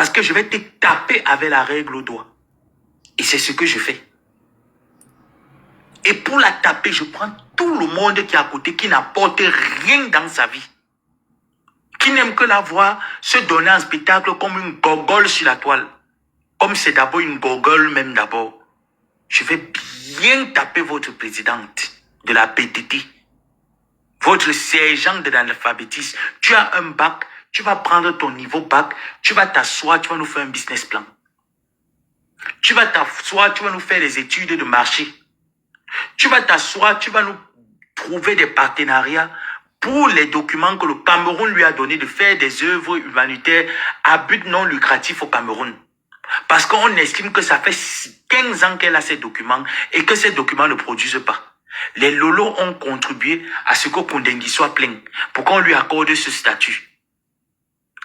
Parce que je vais te taper avec la règle au doigt. Et c'est ce que je fais. Et pour la taper, je prends tout le monde qui est à côté, qui n'apporte rien dans sa vie. Qui n'aime que la voir se donner en spectacle comme une gogole sur la toile. Comme c'est d'abord une gogole même d'abord. Je vais bien taper votre présidente de la PTT. Votre sergent de l'alphabétisme. Tu as un bac, tu vas prendre ton niveau bac, tu vas t'asseoir, tu vas nous faire un business plan. Tu vas t'asseoir, tu vas nous faire les études de marché. Tu vas t'asseoir, tu vas nous trouver des partenariats pour les documents que le Cameroun lui a donné de faire des œuvres humanitaires à but non lucratif au Cameroun. Parce qu'on estime que ça fait 15 ans qu'elle a ces documents et que ces documents ne produisent pas. Les Lolos ont contribué à ce que Koundengui soit plein pour qu'on lui accorde ce statut.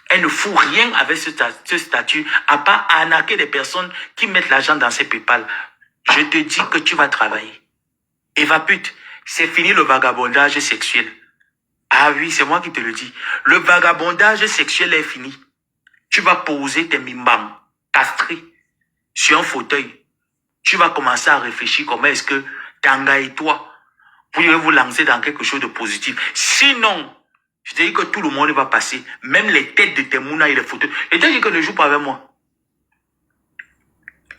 Elle ne fout rien avec ce statut à part arnaquer des personnes qui mettent l'argent dans ses PayPal. Je te dis que tu vas travailler. Et va pute, c'est fini le vagabondage sexuel. Ah oui, c'est moi qui te le dis. Le vagabondage sexuel est fini. Tu vas poser tes mimbams castrés sur un fauteuil. Tu vas commencer à réfléchir comment est-ce que Tanga et toi, vous devez vous lancer dans quelque chose de positif. Sinon, je te dis que tout le monde va passer. Même les têtes de tes mounas et les photos. Et te dis que ne joue pas avec moi.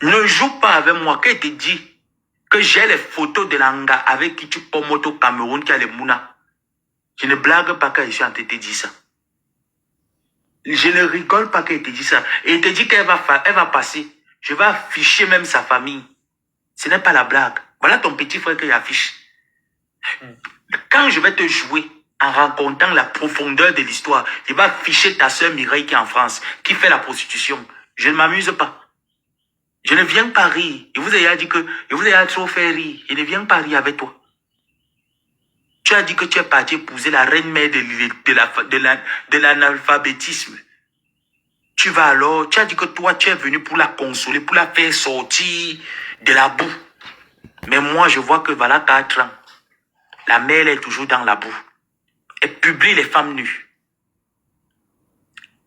Ne joue pas avec moi. Qu'elle te dit que j'ai les photos de l'anga avec qui tu commotes au Cameroun qui a les mounas. Je ne blague pas quand je suis en train de te dire ça. Je ne rigole pas qu'elle te dit ça. Et elle te dit qu'elle va passer. Je vais afficher même sa famille. Ce n'est pas la blague. Voilà ton petit frère qu'il affiche. Quand je vais te jouer en racontant la profondeur de l'histoire, je vais afficher ta soeur Mireille qui est en France, qui fait la prostitution. Je ne m'amuse pas. Je ne viens pas rire. Je vous ai dit que je vous ai trop fait rire. Je ne viens pas rire avec toi. Tu as dit que tu es parti épouser la reine-mère de l'analphabétisme. Tu vas alors, tu as dit que toi, tu es venu pour la consoler, pour la faire sortir de la boue. Mais moi, je vois que voilà 4 ans. La mère elle est toujours dans la boue. Elle publie les femmes nues.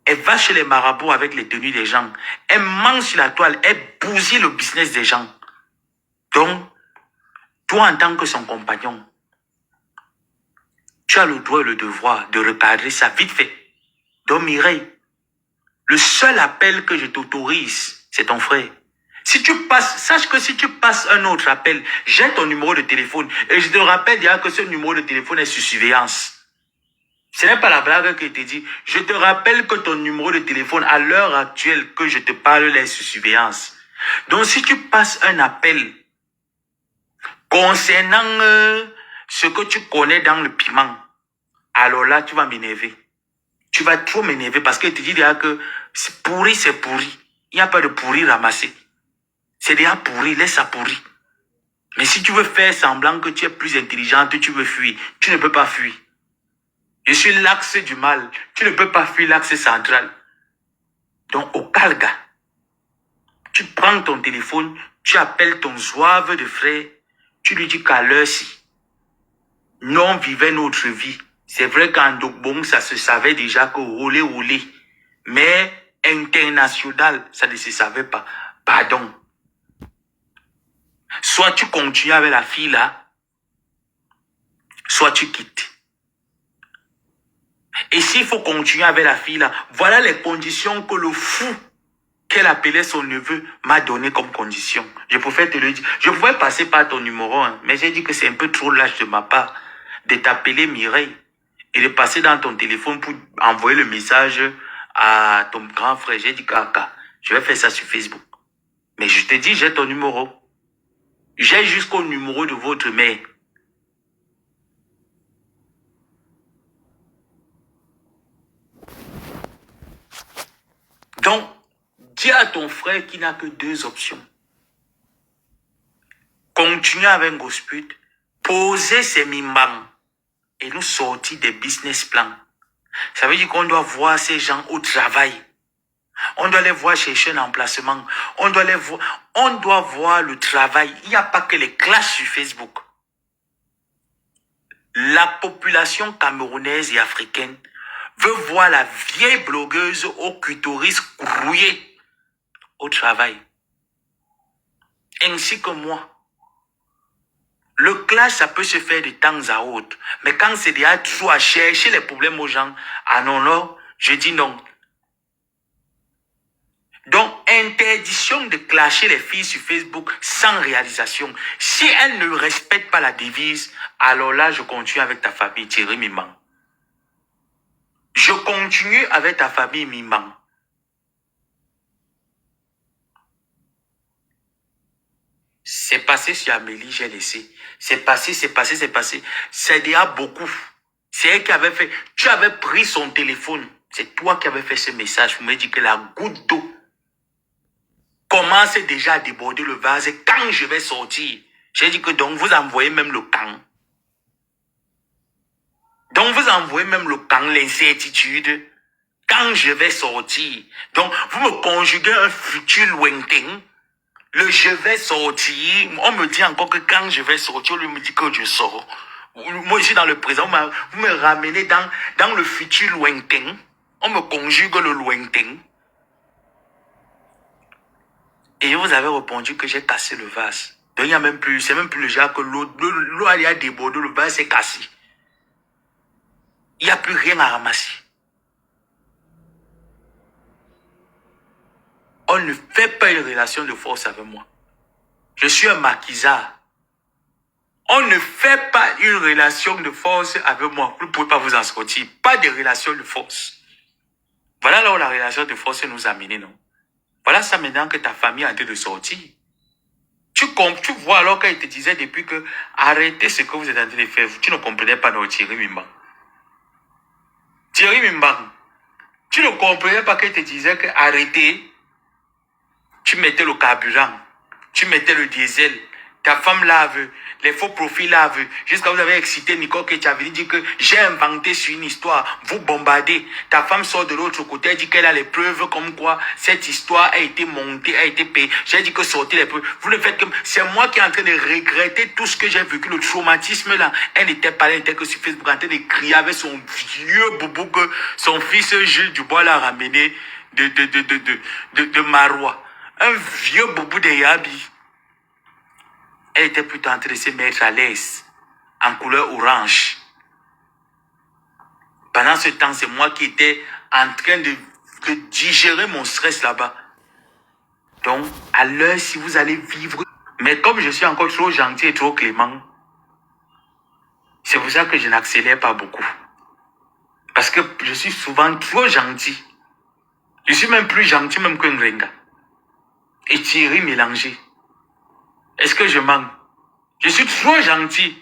Elle va chez les marabouts avec les tenues des gens. Elle mange sur la toile. Elle bousille le business des gens. Donc, toi, en tant que son compagnon, tu as le droit et le devoir de recadrer ça vite fait. Donc, Mireille, le seul appel que je t'autorise, c'est ton frère. Si tu passes, sache que si tu passes un autre appel, j'ai ton numéro de téléphone. Et je te rappelle déjà que ce numéro de téléphone est sous surveillance. Ce n'est pas la blague que je te dis. Je te rappelle que ton numéro de téléphone, à l'heure actuelle que je te parle, est sous surveillance. Donc, si tu passes un appel concernant ce que tu connais dans le piment, alors là, tu vas m'énerver. Tu vas trop m'énerver parce que je te dis déjà que c'est pourri, c'est pourri. Il n'y a pas de pourri ramassé. C'est déjà pourri, laisse ça pourri. Mais si tu veux faire semblant que tu es plus intelligente, tu veux fuir, tu ne peux pas fuir. Je suis l'axe du mal. Tu ne peux pas fuir l'axe central. Donc, au calga, tu prends ton téléphone, tu appelles ton zouave de frère, tu lui dis qu'à l'heure-ci, nous on vivait notre vie. C'est vrai qu'en Dogbong, ça se savait déjà que olé. Mais international, ça ne se savait pas. Pardon. Soit tu continues avec la fille là, soit tu quittes. Et s'il faut continuer avec la fille là, voilà les conditions que le fou qu'elle appelait son neveu m'a donné comme condition. Je pouvais te le dire. Je pouvais passer par ton numéro, hein, mais j'ai dit que c'est un peu trop lâche de ma part de t'appeler Mireille et de passer dans ton téléphone pour envoyer le message à ton grand frère. J'ai dit kaka, je vais faire ça sur Facebook. Mais je te dis, j'ai ton numéro. J'ai jusqu'au numéro de votre mère. Donc, dis à ton frère qu'il n'a que 2 options. Continuer avec Gosput, poser ses mimbang et nous sortir des business plans. Ça veut dire qu'on doit voir ces gens au travail. On doit les voir chercher un emplacement. On doit voir le travail. Il n'y a pas que les clashs sur Facebook. La population camerounaise et africaine veut voir la vieille blogueuse au clitoris rouillé au travail. Ainsi que moi. Le clash, ça peut se faire de temps à autre. Mais quand c'est déjà trop à chercher les problèmes aux gens, ah non, non, je dis non. Donc, interdiction de clasher les filles sur Facebook sans réalisation. Si elles ne respectent pas la devise, alors là, je continue avec ta famille, Thierry Miman. Je continue avec ta famille, Miman. C'est passé sur Amélie, j'ai laissé. C'est passé, c'est passé, c'est passé. C'est déjà beaucoup. C'est elle qui avait fait. Tu avais pris son téléphone. C'est toi qui avais fait ce message. Vous me dites que la goutte d'eau commence déjà à déborder le vase. Et quand je vais sortir, j'ai dit que donc vous envoyez même le camp. Donc vous envoyez même le camp, l'incertitude. Quand je vais sortir. Donc vous me conjuguez un futur lointain. Le je vais sortir, on me dit encore que quand je vais sortir, on lui me dit que je sors. Moi, je suis dans le présent, vous me ramenez dans le futur lointain. On me conjugue le lointain. Et vous avez répondu que j'ai cassé le vase. Donc, il n'y a même plus, c'est même plus le genre que l'eau a débordé, le vase est cassé. Il n'y a plus rien à ramasser. On ne fait pas une relation de force avec moi. Je suis un maquisard. On ne fait pas une relation de force avec moi. Vous ne pouvez pas vous en sortir. Pas de relation de force. Voilà là où la relation de force nous a menés, non? Voilà ça maintenant que ta famille est en train de sortir. Tu vois alors qu'elle te disait depuis que arrêtez ce que vous êtes en train de faire. Tu ne comprenais pas notre Thierry Mimbang. Thierry Mimbang. Tu ne comprenais pas qu'elle te disait que arrêtez. Tu mettais le carburant. Tu mettais le diesel. Ta femme lave, les faux profils lave. Jusqu'à vous avez excité Nicole que tu avais dit que j'ai inventé sur une histoire. Vous bombardez. Ta femme sort de l'autre côté. Elle dit qu'elle a les preuves comme quoi cette histoire a été montée, a été payée. J'ai dit que sortez les preuves. Vous le faites comme... C'est moi qui est en train de regretter tout ce que j'ai vécu. Le traumatisme là. Elle n'était pas là. Elle était que sur Facebook en train de crier avec son vieux boubou que son fils Jules Dubois l'a ramené de Marois. Un vieux boubou de Yabi. Elle était plutôt en train de se mettre à l'aise, en couleur orange. Pendant ce temps, c'est moi qui étais en train de digérer mon stress là-bas. Donc, à l'heure, si vous allez vivre... Mais comme je suis encore trop gentil et trop clément, c'est pour ça que je n'accélère pas beaucoup. Parce que je suis souvent trop gentil. Je suis même plus gentil même qu'un Ngrenga. Et Thierry mélangé. Est-ce que je mens? Je suis trop gentil.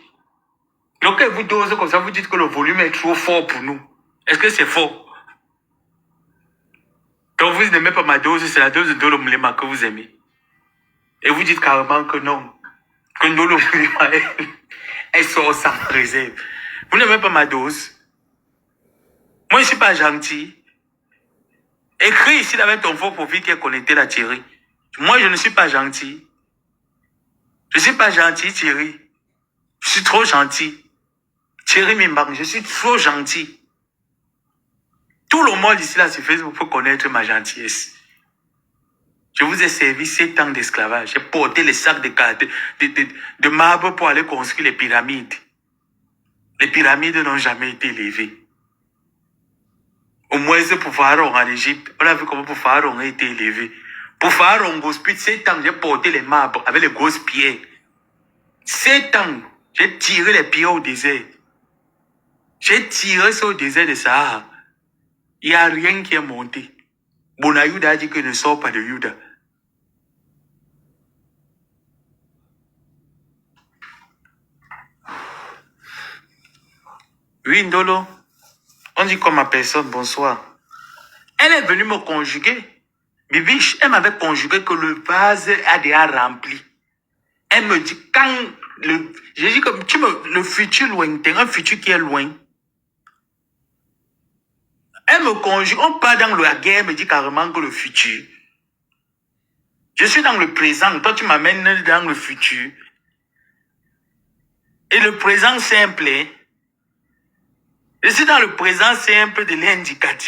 Donc, quand vous dosez comme ça, vous dites que le volume est trop fort pour nous. Est-ce que c'est faux? Donc, vous n'aimez pas ma dose, c'est la dose de Ndolo Moulema que vous aimez. Et vous dites carrément que non. Que Ndolo Moulema, elle sort sans réserve. Vous n'aimez pas ma dose? Moi, je ne suis pas gentil. Écris ici avec ton faux profil qui est connecté là, Thierry. Moi, je ne suis pas gentil. Je ne suis pas gentil, Thierry. Je suis trop gentil. Thierry Mimbang, je suis trop gentil. Tout le monde ici là sur Facebook peut connaître ma gentillesse. Je vous ai servi 7 ans d'esclavage. J'ai porté les sacs de marbre pour aller construire les pyramides. Les pyramides n'ont jamais été élevées. Au moins, c'est pour Pharaon en Égypte. On a vu comment pour Pharaon a été élevé. Pour Pharaon, Gospit, 7 ans, j'ai porté les marbres avec les grosses pierres. 7 ans, j'ai tiré les pierres au désert. J'ai tiré ça au désert de Sahara. Il n'y a rien qui est monté. Bonayuda a dit que ne sort pas de Yuda. Oui, Ndolo. On dit comme ma personne, bonsoir. Elle est venue me conjuguer. Bibiche, elle m'avait conjugué que le vase a déjà rempli. Elle me dit, quand j'ai dit comme le futur lointain, un futur qui est loin. Elle me conjugue, on part dans la guerre, elle me dit carrément que le futur. Je suis dans le présent, toi tu m'amènes dans le futur. Et le présent simple, Je suis dans le présent simple de l'indicatif.